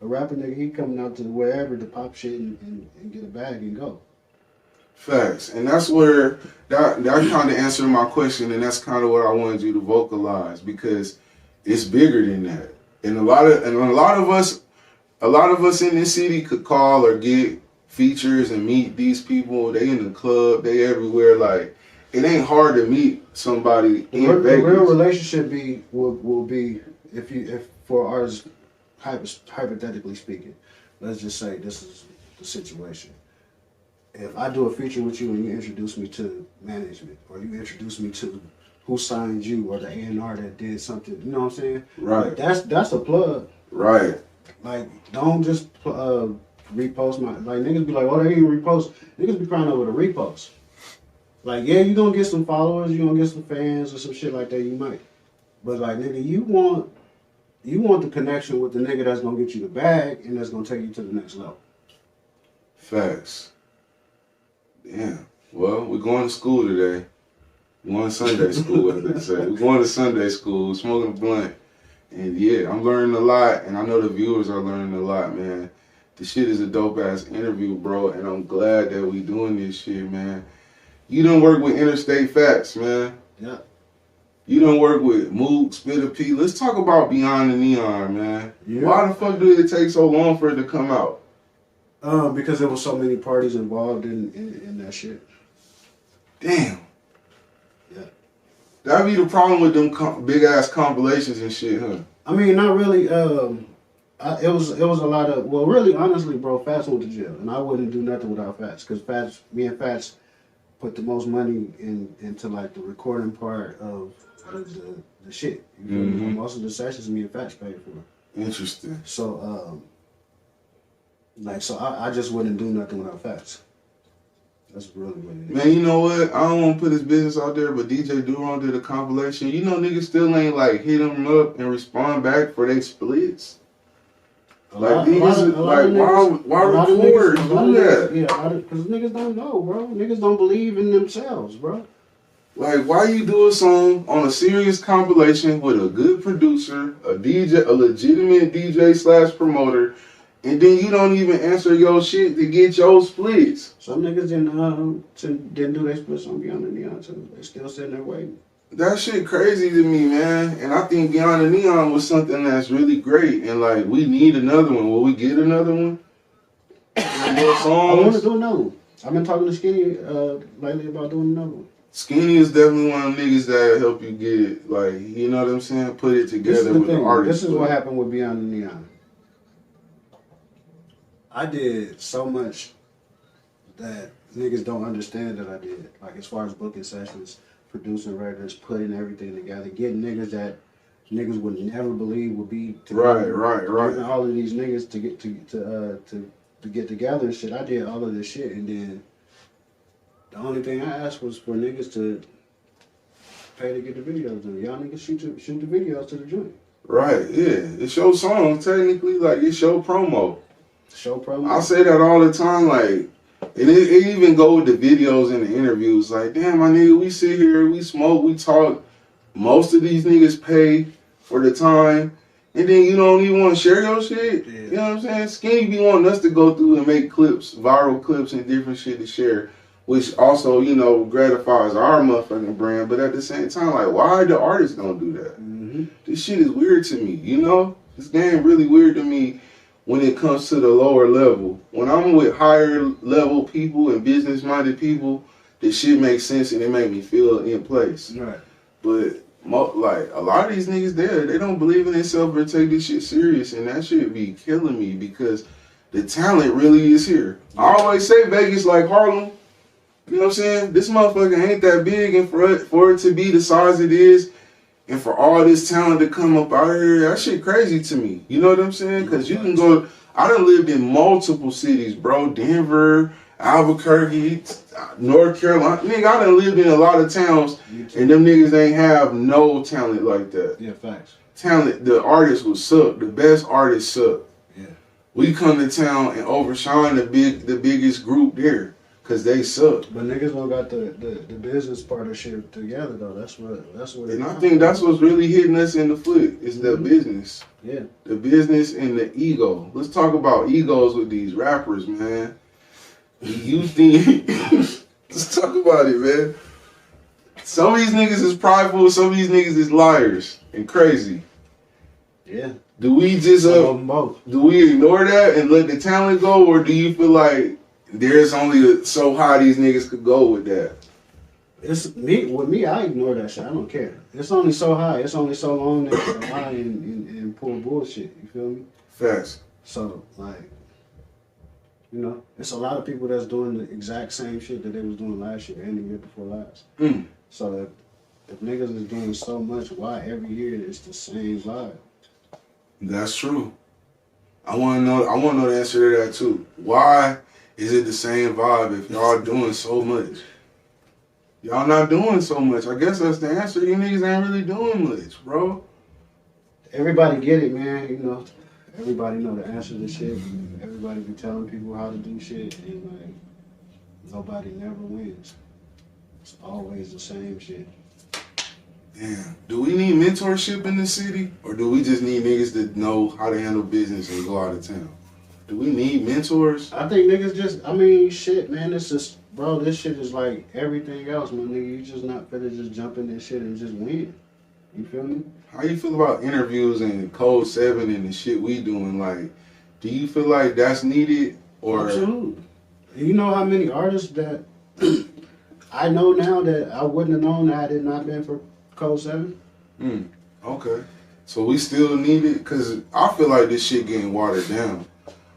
a rapper nigga, he coming out to wherever to pop shit and get a bag and go. Facts. And that's where that kind of answered my question, and that's kind of what I wanted you to vocalize, because it's bigger than that. And a lot of us in this city could call or get features and meet these people. They in the club, they everywhere. Like, it ain't hard to meet somebody in Vegas. The real relationship will be if for artists, hypothetically speaking, let's just say this is the situation. If I do a feature with you and you introduce me to management, or you introduce me to who signed you, or the A&R that did something, you know what I'm saying? Right. Like, that's a plug. Right. Like, don't just repost my, like, niggas be like, oh, they didn't repost. Niggas be crying over the repost. Like, yeah, you gonna get some followers, you gonna get some fans or some shit like that, you might. But like, nigga, you want the connection with the nigga that's gonna get you the bag and that's gonna take you to the next level. Facts. Damn. Well, we're going to school today. We're going to Sunday school, as they say. We're going to Sunday school, smoking a blunt. And yeah, I'm learning a lot, and I know the viewers are learning a lot, man. The shit is a dope-ass interview, bro, and I'm glad that we doing this shit, man. You done work with Interstate Facts, man. Yeah. You done work with Mook, Spitter P. Let's talk about Beyond the Neon, man. Yeah. Why the fuck did it take so long for it to come out? Because there was so many parties involved in that shit. Damn. Yeah. That'd be the problem with them big ass compilations and shit, huh? I mean, not really. It was a lot of, well, really, honestly, bro, Fats went to jail, and I wouldn't do nothing without Fats, because me and Fats put the most money into like the recording part of the shit. You feel me? Most of the sessions me and Fats paid for. Interesting. So I just wouldn't do nothing without Fats. That's really what it is. Man, you know what? I don't want to put his business out there, but DJ Duron did a compilation. You know, niggas still ain't like hit him up and respond back for they splits. Like, niggas, why record? Do that? Yeah, because niggas don't know, bro. Niggas don't believe in themselves, bro. Like, why you do a song on a serious compilation with a good producer, a DJ, a legitimate DJ / promoter, and then you don't even answer your shit to get your splits. Some niggas didn't do their splits on Beyond the Neon too. They still sitting there waiting. That shit crazy to me, man. And I think Beyond the Neon was something that's really great. And like, we need another one. Will we get another one? More songs? I want to do another one. I've been talking to Skinny lately about doing another one. Skinny is definitely one of the niggas that help you get it, like, you know what I'm saying? Put it together with the artist. This is what happened with Beyond the Neon. I did so much that niggas don't understand that I did. Like, as far as booking sessions, producing records, putting everything together, getting niggas that niggas would never believe would be together. Right. Getting all of these niggas to get together and shit. I did all of this shit, and then the only thing I asked was for niggas to pay to get the videos done. Y'all niggas shoot the videos to the joint. Right, yeah. It's your song, technically, like, it's your promo. Show promo. I say that all the time, like, and it even go with the videos and the interviews. Like, damn, my nigga, we sit here, we smoke, we talk. Most of these niggas pay for the time, and then you don't even want to share your shit. Yeah. You know what I'm saying? Skinny be wanting us to go through and make clips, viral clips and different shit to share, which also, you know, gratifies our motherfucking brand. But at the same time, like, why the artists don't do that? Mm-hmm. This shit is weird to me, you know? This game really weird to me when it comes to the lower level. When I'm with higher level people and business-minded people, this shit makes sense and it make me feel in place. Right. But like, a lot of these niggas there, they don't believe in themselves or take this shit serious, and that shit be killing me because the talent really is here. I always say Vegas like Harlem. You know what I'm saying? This motherfucker ain't that big, and for it to be the size it is, and for all this talent to come up out here, that shit crazy to me. You know what I'm saying? Because you can go, I done lived in multiple cities, bro. Denver, Albuquerque, North Carolina. Nigga, I done lived in a lot of towns, and them niggas ain't have no talent like that. Yeah, facts. Talent, the artists would suck. The best artists suck. Yeah. We come to town and overshine the biggest group there. Cause they suck. But niggas don't got the business partnership together though. That's what. And I think that's what's really hitting us in the foot is the business. Yeah. The business and the ego. Let's talk about egos with these rappers, man. You think? Let's talk about it, man. Some of these niggas is prideful. Some of these niggas is liars and crazy. Yeah. Do we just do we ignore that and let the talent go, or do you feel like there's only so high these niggas could go with that? It's me. With me, I ignore that shit. I don't care. It's only so high. It's only so long that you can lie and pull bullshit. You feel me? Facts. So, like, you know, it's a lot of people that's doing the exact same shit that they was doing last year and the year before last. So if niggas is doing so much, why every year it's the same vibe? That's true. I want to know the answer to that too. Why is it the same vibe if y'all doing so much? Y'all not doing so much. I guess that's the answer. You niggas ain't really doing much, bro. Everybody get it, man. You know, everybody know the answer to shit. Everybody be telling people how to do shit, and like, nobody never wins. It's always the same shit. Damn. Do we need mentorship in the city, or do we just need niggas that know how to handle business and go out of town? Do we need mentors? I think niggas just, I mean, shit, man, it's just, bro, this shit is like everything else, my nigga. You just not finna just jump in this shit and just win. You feel me? How you feel about interviews and Code 7 and the shit we doing? Like, do you feel like that's needed, or? Absolutely. You know how many artists that I know now that I wouldn't have known had it not been for Code 7? Okay. So we still need it? Because I feel like this shit getting watered down.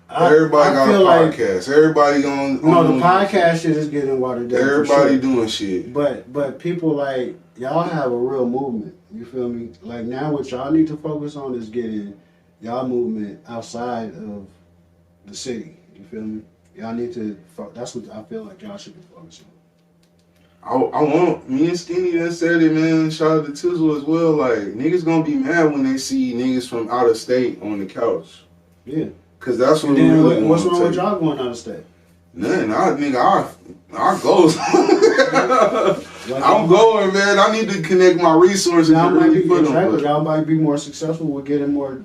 Everybody got a podcast. Like, everybody on the podcast shit is getting watered down. Everybody doing shit. But people like, y'all have a real movement. You feel me? Like, now what y'all need to focus on is getting y'all movement outside of the city. You feel me? Y'all need to, that's what I feel like y'all should be focusing on. I want, me and Skinny that said it, man. Shout out to Tizzle as well. Like, niggas gonna be mad when they see niggas from out of state on the couch. Yeah. Cause that's what we really want. What's wrong with y'all going out of state? Nothing. I go. I'm going, man. I need to connect my resources Y'all and might really be put exactly. them. Y'all might be more successful with getting more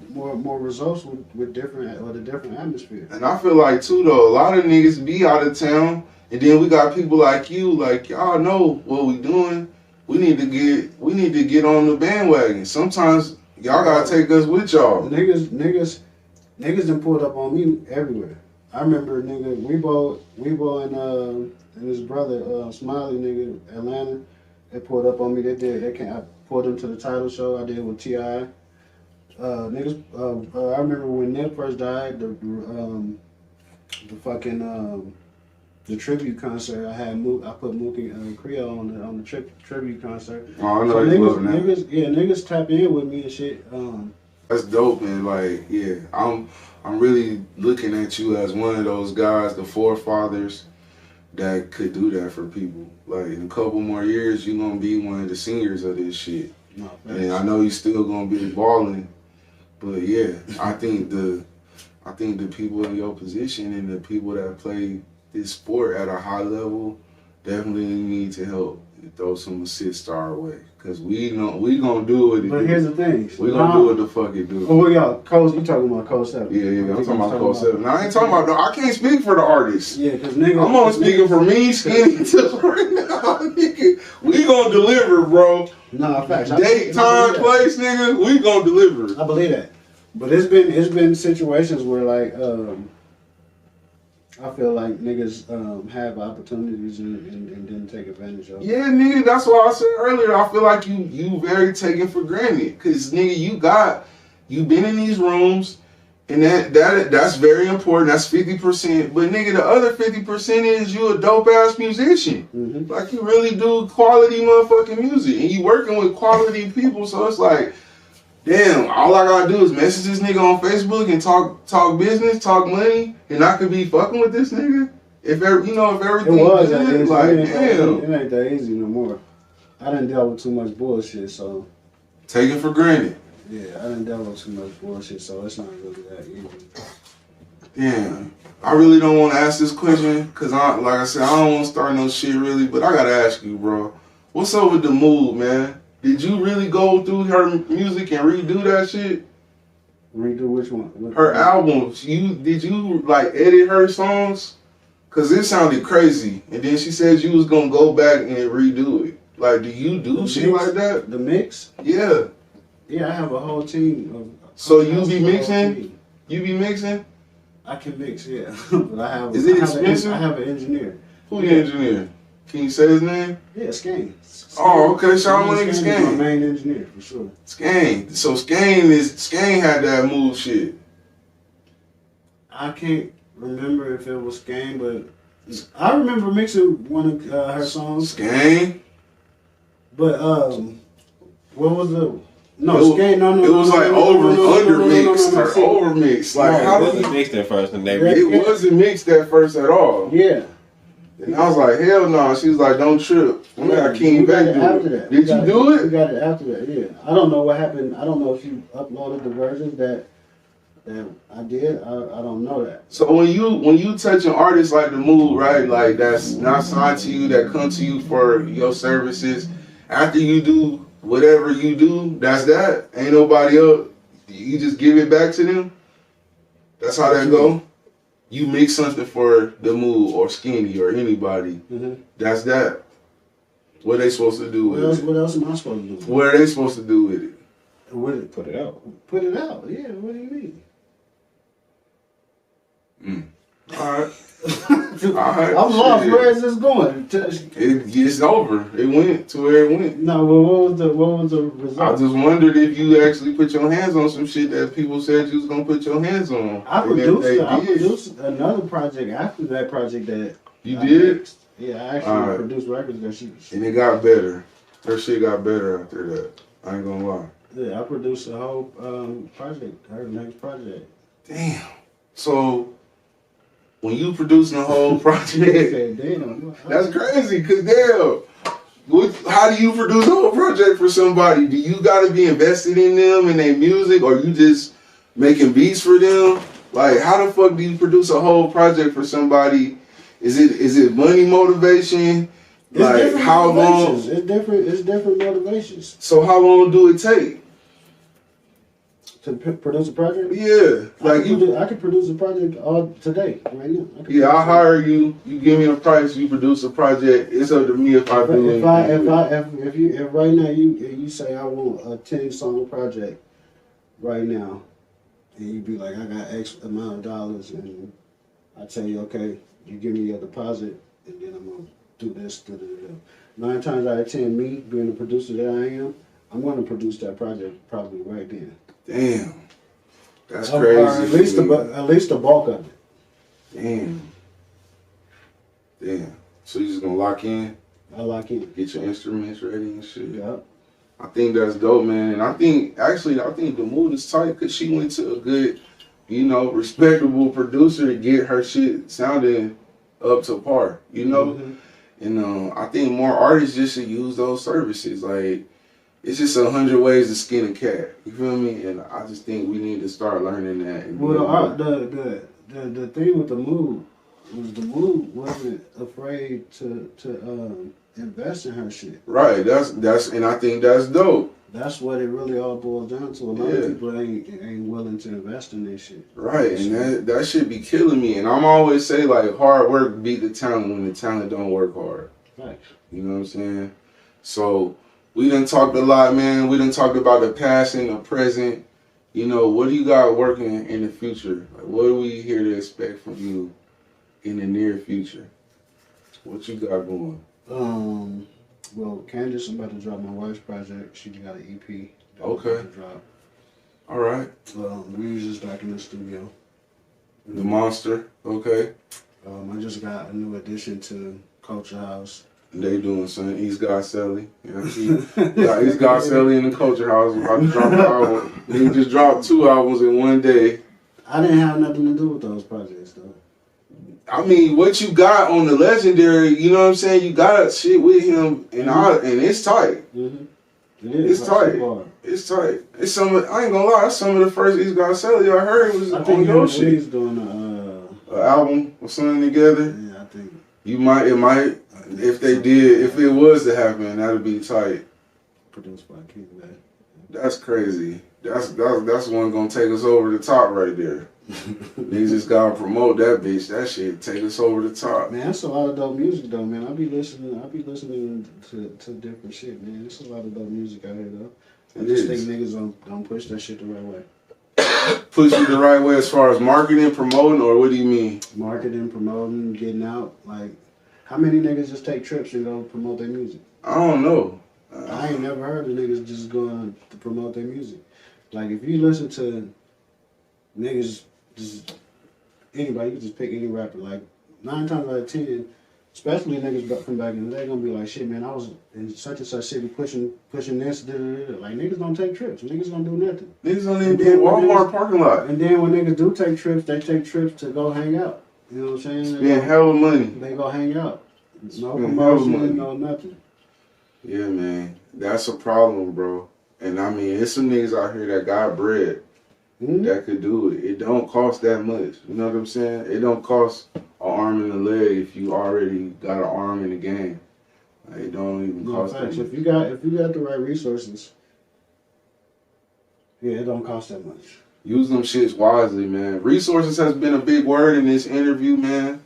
results with different with a different atmosphere. And I feel like too though, a lot of niggas be out of town, and then we got people like you, like y'all know what we doing. We need to get on the bandwagon. Sometimes y'all gotta take us with y'all. Niggas done pulled up on me everywhere. I remember Weebo and his brother Smiley nigga Atlanta. They pulled up on me. I pulled them to the title show I did with T.I. I remember when Nip first died, the tribute concert I had. I put Mookie Creole on the tribute concert. Oh, I know So they loving that. niggas tap in with me and shit. That's dope, man. Like, yeah, I'm really looking at you as one of those guys, the forefathers that could do that for people. Like, in a couple more years, you're gonna be one of the seniors of this shit. No, And I know you still gonna be balling, but yeah, I think the people in your position and the people that play this sport at a high level definitely need to help throw some assists our way, cause we gonna do what it but do. here's the thing. We gonna do what the fuck it do. Oh, y'all, Coach, you talking about Coach 7? Yeah, I'm talking about Code 7. Now, I ain't talking about, no, I can't speak for the artists. Yeah, because nigga. I'm only speaking for me, Skinny, Tips right now, nigga. We gonna deliver, bro. Nah, facts. Date, time, place, nigga, we gonna deliver. I believe that. But it's been situations where like I feel like niggas have opportunities and didn't take advantage of. Yeah, nigga, that's what I said earlier. I feel like you very taken for granted. Cause nigga, you been in these rooms, and that's very important. That's 50%. But nigga, the other 50% is you a dope ass musician. Mm-hmm. Like you really do quality motherfucking music, and you working with quality people. So it's like, damn, all I gotta do is message this nigga on Facebook and talk business, talk money, and I could be fucking with this nigga. If everything It was good, that easy. like It damn, ain't that easy no more. I done dealt with too much bullshit, so taken for granted. yeah, I done dealt with too much bullshit, so it's not really that easy. Damn, I really don't want to ask this question because like I said, I don't want to start no shit really, but I gotta ask you, bro. What's up with the mood, man? Did you really go through her music and redo that shit? Redo which one? Her albums. Did you like edit her songs? Cause it sounded crazy, and then she said you was gonna go back and redo it. Like, do you do shit like that? The mix? Yeah. Yeah, I have a whole team of. So you be mixing? You be mixing? I can mix, yeah, but I have. Is it I have expensive? I have an engineer. Who your engineer? Can you say his name? Yeah, Skane. Oh, okay. Shout out to Skane is Skane. my main engineer for sure. Skane. So Skane had that move shit. I can't remember if it was Skane, but I remember mixing one of her songs. Skane? But what was the? It No, was- Skane. No. It was like undermixed or See, overmixed. Like No, how It did wasn't mixed at first, and they it wasn't mixed at first at all. Yeah. And I was like, hell no. She was like, don't trip. We got We got KingVay it do after it. that. Did you do We it? got it after that. Yeah. I don't know what happened. I don't know if you uploaded the versions that I did. I don't know that. So when you touch an artist like the Mood, right? Like that's not signed to you, that come to you for your services. After you do whatever you do, that's that. Ain't nobody else. You just give it back to them. That's how that go. You mix something for the Mood or Skinny or anybody. Mm-hmm. That's that. What they supposed to do with it? What else am I supposed to do? What are they supposed to do with it? With it? put it out. Put it out. Yeah. What do you mean? All right. All right. I'm lost. Shit. Where is this going? It's over. It went to where it went. No. Well, what was the I result? just wondered if you actually put your hands on some shit that people said you was gonna put your hands on. I And if they did, produced another project after that project that You I did? mixed. Yeah, I actually Alright. produced records that she. And it got better. Her shit got better after that. I ain't gonna lie. Yeah, I produced a whole project. Her next project. Damn. So when you producing a whole I project, said, damn. that's crazy. Cause damn, how do you produce a whole project for somebody? Do you gotta be invested in them and their music, or you just making beats for them? Like, how the fuck do you produce a whole project for somebody? Is it money motivation? It's Like different how long? motivations. It's different motivations So how long do it take? to produce a project. Yeah, like I could produce a project all today, right now. I hire you. You give me a price. You produce a project. It's up to me if I do it. If right now you say I want a 10-song project right now, and you be like, I got X amount of dollars, and I tell you, okay, you give me your deposit, and then I'm gonna do this. 9 times out of 10, me being the producer that I am, I'm gonna produce that project probably right then. Damn, that's crazy. Or at least the bulk of it. Damn. So you just gonna lock in? I lock in. Get your instruments ready and shit. Yeah. I think that's dope, man. And I think the mood is tight because she went to a good, respectable producer to get her shit sounding up to par, Mm-hmm. And I think more artists just should use those services. Like, it's just 100 ways to skin a cat. You feel me? And I just think we need to start learning that. And the thing with the mood was the mood wasn't afraid to invest in her shit. Right. And I think that's dope. That's what it really all boils down to. A lot of people ain't willing to invest in this shit. Right, and that shit be killing me. And I'm always say like hard work beat the talent when the talent don't work hard. Right. You know what I'm saying? So we done talked a lot, man. We done talked about the past and the present. What do you got working in the future? Like, what are we here to expect from you in the near future? What you got going? Well, Candace, I'm about to drop my wife's project. She got an EP. Okay. Drop. All right. We just back in the studio. The Monster. Okay. I just got a new addition to Culture House. They doing something. East God Selly. East God Selly in the Culture House. About to drop an album. He just dropped 2 albums in one day. I didn't have nothing to do with those projects, though. I mean, what you got on the Legendary, you know what I'm saying? You got shit with him, and and it's tight. Mm-hmm. It's tight. It's tight. It's I ain't gonna lie, some of the first East God Selly I heard was on your shit. He's doing an album or something together. Yeah, I think. It might, if it was to happen, that'd be tight. Produced by KingVay. That's crazy. That's one gonna take us over the top right there. Niggas just gotta promote that bitch. That shit take us over the top. Man, that's a lot of dope music though, man. I be listening to different shit, man. It's a lot of dope music out here though. I just think niggas don't push that shit the right way. Push it the right way as far as marketing, promoting, or what do you mean? Marketing, promoting, getting out. Like, how many niggas just take trips and go promote their music? I don't know. I ain't never heard of niggas just going to promote their music. Like, if you listen to niggas, just anybody, you can just pick any rapper. Like, 9 times out of 10, especially niggas from back in the day, gonna be like, shit, man, I was in such and such city pushing this, Like, niggas don't take trips. Niggas don't do nothing. Niggas don't even be in Walmart parking lot. And then when niggas do take trips, they take trips to go hang out. You know what I'm saying? Spend hella money. They go hang out. No promotion, no nothing. Yeah, man. That's a problem, bro. And I mean, it's some niggas out here that got bread that could do it. It don't cost that much. You know what I'm saying? It don't cost an arm and a leg if you already got an arm in the game. Like, it don't even cost that much. If you got the right resources, yeah, it don't cost that much. Use them shits wisely, man. Resources has been a big word in this interview, man.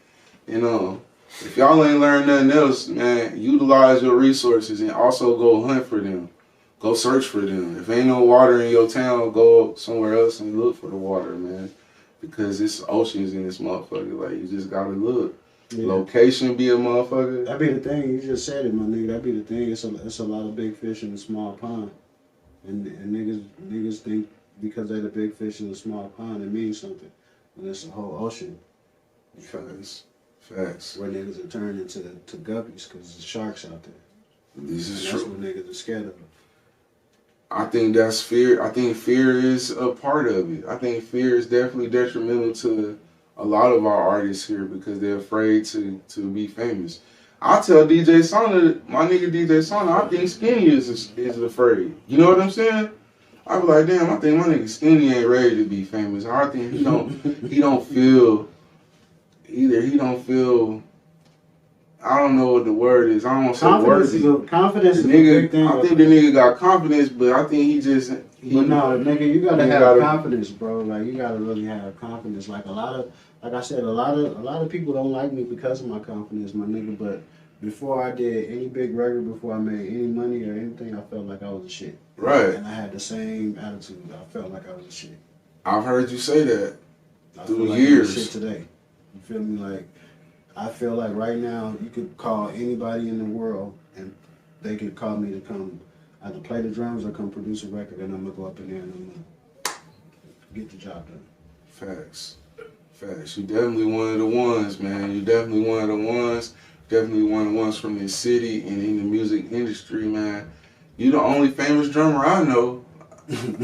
If y'all ain't learned nothing else, man, utilize your resources and also go hunt for them. Go search for them. If ain't no water in your town, go somewhere else and look for the water, man. Because it's oceans in this motherfucker. Like, you just gotta look. Yeah. Location be a motherfucker. That be the thing. You just said it, my nigga. That be the thing. It's a lot of big fish in a small pond. And niggas think because they're the big fish in a small pond, it means something. But it's a whole ocean. Facts. Where niggas are turning into guppies because there's sharks out there. This is That's true. what niggas are scared of. I think that's fear. I think fear is a part of it. I think fear is definitely detrimental to a lot of our artists here because they're afraid to be famous. I tell DJ Sauna, my nigga DJ Sauna, I think Skinny is afraid. You know what I'm saying? I be like, damn, I think my nigga Skinny ain't ready to be famous. I think he don't feel. I don't know what the word is. I don't want to say worthy. Confidence is a Nigga, big thing. I think the nigga got confidence, but I think he just. But no, nigga, you gotta have confidence, bro. Like you gotta really have confidence. Like like I said, a lot of people don't like me because of my confidence, my nigga. But before I did any big record, before I made any money or anything, I felt like I was a shit. Right. And I had the same attitude. I felt like I was a shit. I've heard you say that through like years. Shit today. You feel me? Like I feel like right now you could call anybody in the world and they could call me to come either play the drums or come produce a record, and I'm gonna go up in there and I'm gonna get the job done. Facts. Facts. You definitely one of the ones, man. You definitely one of the ones. Definitely one of the ones from this city and in the music industry, man. You the only famous drummer I know.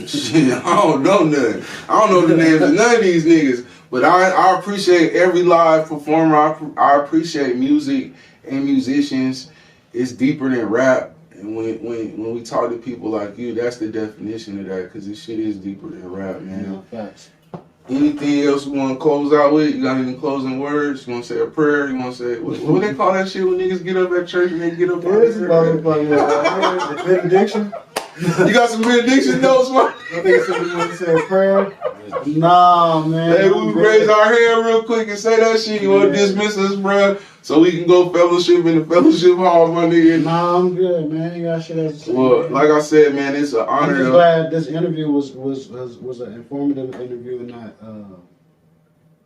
Shit, I don't know nothing. I don't know the names of none of these niggas. But I appreciate every live performer. I appreciate music and musicians. It's deeper than rap. And when we talk to people like you, that's the definition of that. Because this shit is deeper than rap, man. Yeah, facts. Anything else you want to close out with? You got any closing words? You want to say a prayer? You want to say, what they call that shit when niggas get up at church and they get up out of The benediction? You got some benediction notes, man? I think somebody want to say a prayer. Nah, man. Hey, we raise our hand real quick and say that shit. You want to dismiss us, bro? So we can go fellowship in the fellowship hall, my nigga. Nah, I'm good, man. You got shit else to say. Well, like I said, man, it's an honor. I'm just glad this interview was an informative interview and not a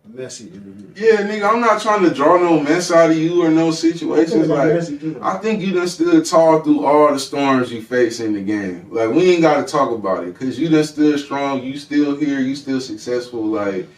messy interview. Yeah, nigga, I'm not trying to draw no mess out of you or no situations. Like, I think you done stood tall through all the storms you face in the game. Like, we ain't got to talk about it because you done stood strong. You still here. You still successful. Like,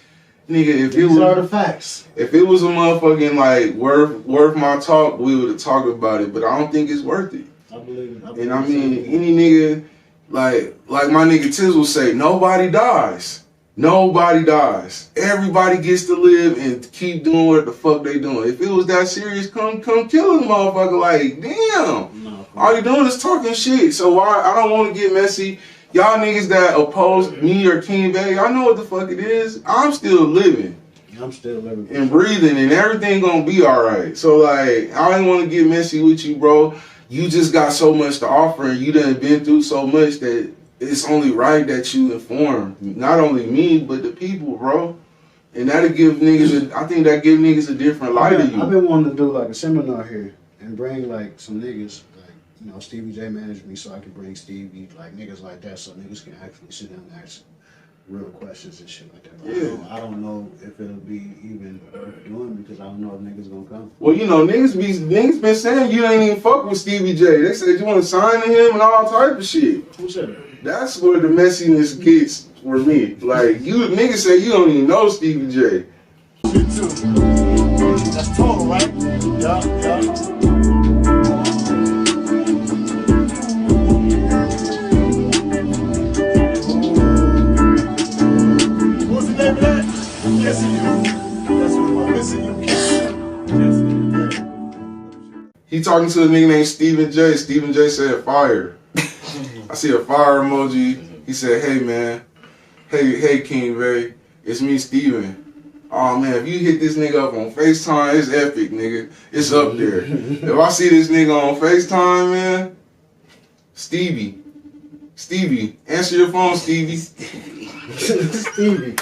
nigga, These are the facts. If it was a motherfucking like worth my talk, we would have talked about it. But I don't think it's worth it. I believe it. And I mean, any nigga like my nigga Tiz will say, nobody dies. Nobody dies. Everybody gets to live and keep doing what the fuck they doing. If it was that serious, come kill this motherfucker. Like, damn. All you doing is talking shit. So why? I don't want to get messy. Y'all niggas that oppose me or KingVay, I know what the fuck it is. I'm still living. I'm still living. And breathing, and everything gonna be alright. So, like, I don't want to get messy with you, bro. You just got so much to offer, and you done been through so much that it's only right that you inform not only me, but the people, bro. And that'll give niggas, I think that give niggas a different light of you. I've been wanting to do, like, a seminar here and bring, like, some niggas. You know, Stevie J managed me so I could bring Stevie, like niggas like that, so niggas can actually sit down and ask real questions and shit like that. But I don't know if it'll be even worth doing because I don't know if niggas gonna come. Well, you know, niggas been saying you ain't even fuck with Stevie J. They said you want to sign to him and all type of shit. Who said that? That's where the messiness gets for me. Like, you niggas say you don't even know Stevie J. That's total, right? Yeah. He talking to a nigga named Stephen J. Stephen J said fire. I see a fire emoji. He said, hey man, hey KingVay, it's me Steven. Oh man, if you hit this nigga up on FaceTime, it's epic, nigga. It's up there. If I see this nigga on FaceTime, man, Stevie, answer your phone, Stevie. Stevie.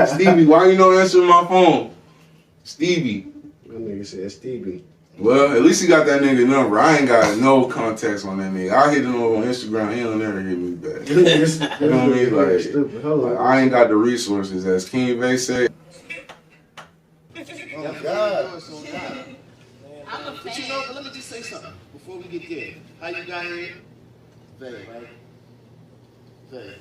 Stevie, why you don't answer my phone? Stevie. My nigga said Stevie. Well, at least he got that nigga number. I ain't got no contacts on that nigga. I hit him up on Instagram. He don't never hit me back. You know what I mean? Like, I ain't got the resources, as KingVay said. Oh, God. But you know, let me just say something before we get there. How you got here? Vay, right? Vay.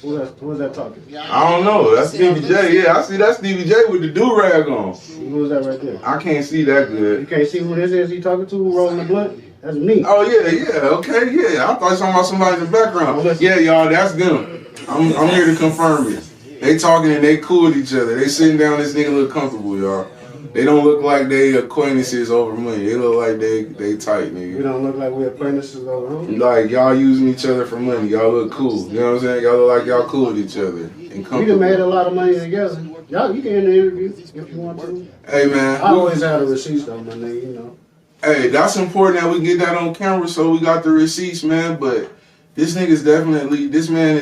Who was that talking? I don't know. That's Stevie J. Yeah, I see that Stevie J with the do-rag on. Who was that right there? I can't see that You good. can't see who this is he talking to? Who rolling the blunt? That's me. Oh, yeah, okay, yeah. I thought you were talking about somebody in the background. Yeah, y'all, that's them. I'm here to confirm it. They talking and they cool with each other. They sitting down, this nigga look comfortable, y'all. They don't look like they acquaintances over money. They look like they tight, nigga. We don't look like we acquaintances over money. Like, y'all using each other for money. Y'all look cool. You know what I'm saying? Y'all look like y'all cool with each other. and We done made comfortable. a lot of money together. Y'all, you can end the interview if you want to. Hey man, I always have the receipts though, my nigga, you know. hey, that's important that we get that on camera, so we got the receipts, man. But this man is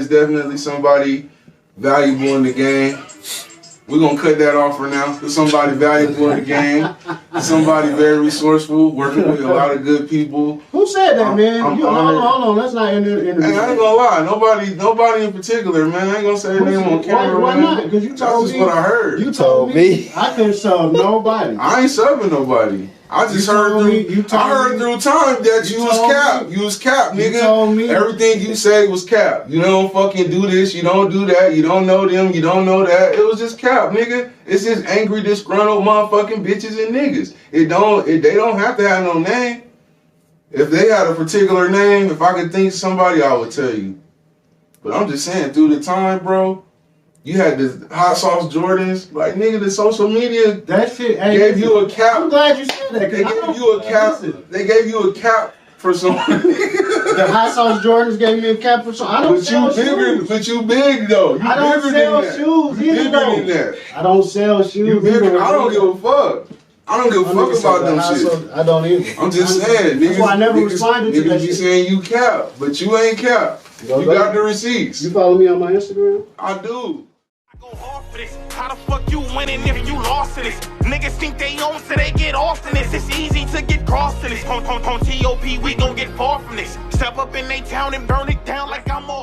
definitely somebody valuable in the game. We're gonna cut that off for now. There's somebody valuable in the game. Somebody very resourceful, working with a lot of good people. Who said that, man? I'm Hold on. Let's not end the interview. Hey, I ain't gonna lie, nobody in particular, man. I ain't gonna say their name on camera. Why man. not? Because you told That's me. just what I heard. You told me. I couldn't sub nobody. I ain't subbing nobody. I just heard through time that you was cap. You was cap, nigga. You told me. Everything you say was cap. You don't fucking do this, you don't do that, you don't know them, you don't know that. It was just cap, nigga. It's just angry, disgruntled motherfucking bitches and niggas. They don't have to have no name. If they had a particular name, if I could think somebody, I would tell you. But I'm just saying, through the time, bro, you had the hot sauce Jordans, like nigga, the social media That shit gave you a cap. I'm glad you said that. They gave you a cap. They gave you a cap for some. The hot sauce Jordans gave me a cap for some. I don't sell shoes. But you big though. You I don't bigger sell than that. shoes You either, bigger though. than that. I don't sell shoes. You bigger. I don't give a fuck. I don't give a fuck about them shit. I don't either. I'm just saying. That's why I never niggas, responded to niggas that be shit. saying you cap, but you ain't cap. You got the receipts. You follow me on my Instagram? I do. Go hard for this. How the fuck you winning if you lost to this? Niggas think they own, so they get off in this. It's easy to get crossed in this. On TOP, we gon' get far from this. Step up in they town and burn it down like I'm a